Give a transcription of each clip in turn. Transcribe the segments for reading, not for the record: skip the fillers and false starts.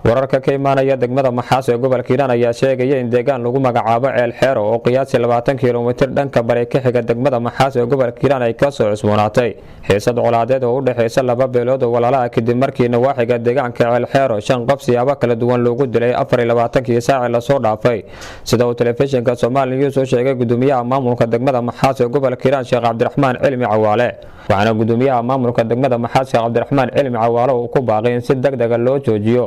wararka ka imaanaya degmada Maxaas ee gobolka Hiiraan ayaa sheegaya in deegaan lagu magacaabo Ceel Xeero oo qiyaastii 20 kiiloomitir dhanka bari ka xiga degmada Maxaas ee gobolka Hiiraan ay ka soo cusboonaatay xiisad colaadeed oo u dhaxaysa laba beelood oo walaalaha kadib markii nawaaxiga deegaanka Ceel Xeero shan qof siyaabo kala duwan loogu dilay 24 saac la soo dhaafay sida uu telefishinka Soomaaliya soo sheegay gudoomiyaha maamulka degmada Maxaas ee gobolka Hiiraan Sheekh Cabdiraxmaan Cilmi Cawaale waxaana gudoomiyaha maamulka degmada Maxaas Sheekh Cabdiraxmaan Cilmi Cawaale uu ku baaqay in si degdeg ah loo joojiyo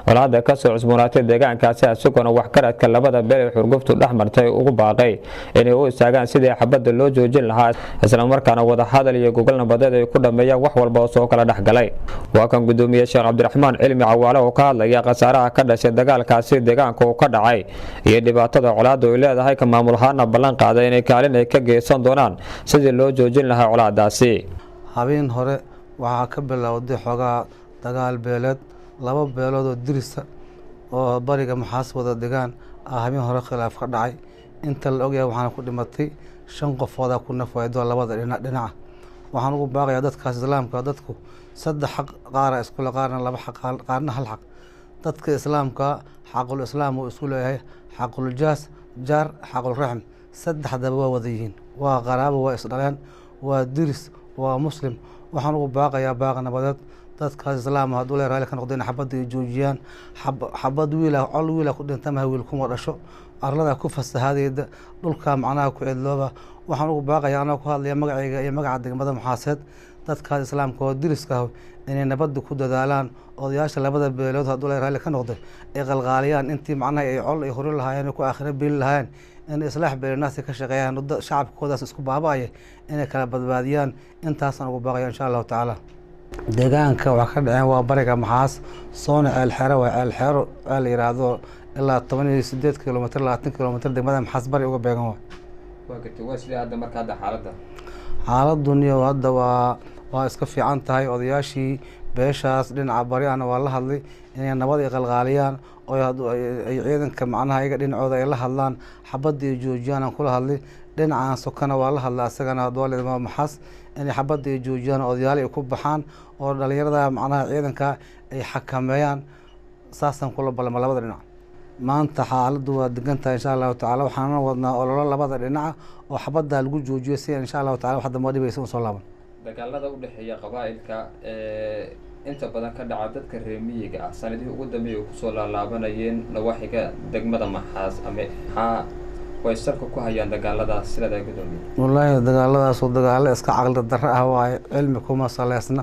walaada ka soo cusboonaatay deegaankaasi asagoo wax karadka labada beel ee xurguftu dhaxmartay ugu baaqay inay u istaagaan sidii xabadda loo joojin lahaa isla markaana wada hadal iyo gogol nabadeed ay ku dhameeyaan wax walba oo soo kala dhaxgalay waa kan gudoomiyaha Sheekh Cabdiraxmaan Cilmi Cawaale oo ka hadlaya khasaaraha ka dhashay dagaalkaasi deegaanka oo ka dhacay iyo dhibaatada colaadda ay leedahay ka maamulhaana ballan qaaday inay kaalin ay ka geysan doonaan sidii loo joojin lahaa colaadaasi habeen hore waxa ka bilowday xogaa dagaal beeleed laba beelood oo dirisa oo bariga Maxaas wada degaan habeen hore khilaaf ka dhacay inta la ogyahay waxaan ku dhimatay 5 qofood ku nafaydo labada dhinac waxaan ugu baaqayaa dadka islaamka dadku saddex xaq qaar isku la qaarna laba xaq qaarna hal xaq dadka islaamka xaqul islaam oo isku leeyahay xaqul jaas jar xaqul raxm saddexdaba waa wada yihiin waa qaraabo waa isdhaleen waa diris waa muslim waxaan ugu baaqayaa baaq nabadeed dadka islaam haduu leeyahay ka noqdeen xabad ay joojiyaan xabad wiila col wiila ku dhintama wiil kuma dhasho arlada ku fasahadeeda dhulka macnaha ku cidlooba waxaan ugu baaqayaa anoo ku hadlaya magacayga iyo magaca degmada Maxaaseed dadka islaamka oo diriska inay nabad ku dadaalaan odayaasha labada beelood haduu leeyahay ka noqday ay qalqaaliyaan intii macnaha ay col ay hore lahaayeen ku aakhira bil lahaayeen in islaax beelnaas ka shaqeeyaan shacabkoodaas isku baabaaye inay kala badbaadiyaan intaasan ugu baaqayaa insha Allah taala deegaanka waxa ka dhacay waa bariga Maxaas soona Ceel Xeero waa Ceel Xeero la yiraahdo ilaa 18 kiiloomitir 20 kiiloomitir degmada Maxaas bari uga beegan waa ka wasli hadda marka xaaladdu hadda waa iska fiican tahay odayaashii beeshaas dhinaca bari ana waa la hadlay inay nabad ay qalqaaliyaan oo ay ciidanka macnaha ayaga dhinacooda ay la hadlaan xabadda ay joojiyaan aan kula hadlay dhinacan sokana waa la hadlaa asagana dowladda Maxaas inay xabadda ay joojiyaan odayaal ay ku baxaan oo dhalinyarada macnaha ciidanka ay xakameeyaan saasan kula balama labada dhinac maanta xaaladdu waa degantahay insha Allah taala waxaan wadnaa ololo labada dhinac oo xabadda lagu joojiyo si insha Allah taala wax dambe dhibaysan soo laaban dagaalada u dhaxeeya qabaa'ilka inta badan ka dhaca dadka reer miyiga ah sanadihii ugu dambeeyay ku soo laalaabanayeen nawaaxiga degmada Maxaas ama way sarka ku hayaan dagaaladaas sida ay gudoomiye wallahi dagaaladaas oo dagaalo iska caqli darro ah waa cilmi kuma saleysna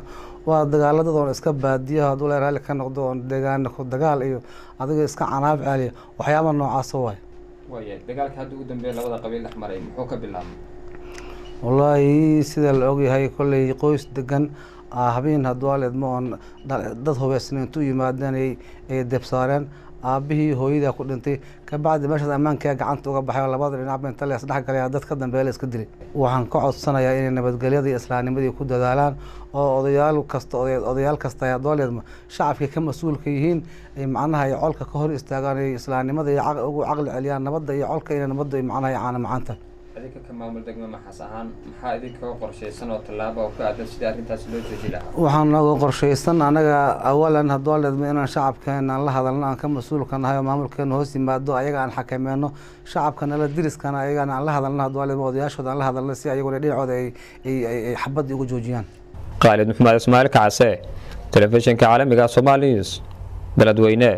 waa dagaaladooda iska baadiyaha haduu leeyahay ka noqdo deegaanka ku dagaal iyo adiga iska canaab caaliya waxyaabo noocaas way dagaalka hadda ugu dambeeyay labada qabiil dhexmaray muxuu ka bilaabay wallahi sida la ogyahay kulay qoys degan habeen haduu leedmo dad hubeysan intuu yimaadeen ay debsaareen aabihii hooyada ku dhintay ka bacdi meesha amaanka gacanta uga baxay labada dhinac inta la isdhex galay dadka dambe la iska dilay waxaan ka codsanayaa inay nabadgelyada iyo islaamnimada ku dadaalaan oo odayaal kasta ay dowladda shacabka ka mas'uulka yihiin ay macnaha ay colka ka hor istaagaan ay islaamnimada iyo ugu caqli celiyaan nabadda iyo colka inay nabadda macnaha ay caana macaanta adinka ka maamul degmada Maxaas ahaan maxaa idinka qorsheysan oo tallaabo oo ka aadan sidii arrintaas loo joojin lahaa waxaan nooga qorsheysan anaga awalan hadoo leedmo inaan shacabkeena la hadalno aan ka mas'uulka nahay maamulkeena hoos yimaado ayaga aan xakameeno shacabkana la diriskana ayaga aan la hadalno hadoo leedmo odayaashooda aan la hadalno si ayaguna dhinacooda ay xabad ugu joojiyaan Khalid Maxamed Ismaaciil Kacse telefishinka caalamiga Soomaaliyeed daladweyne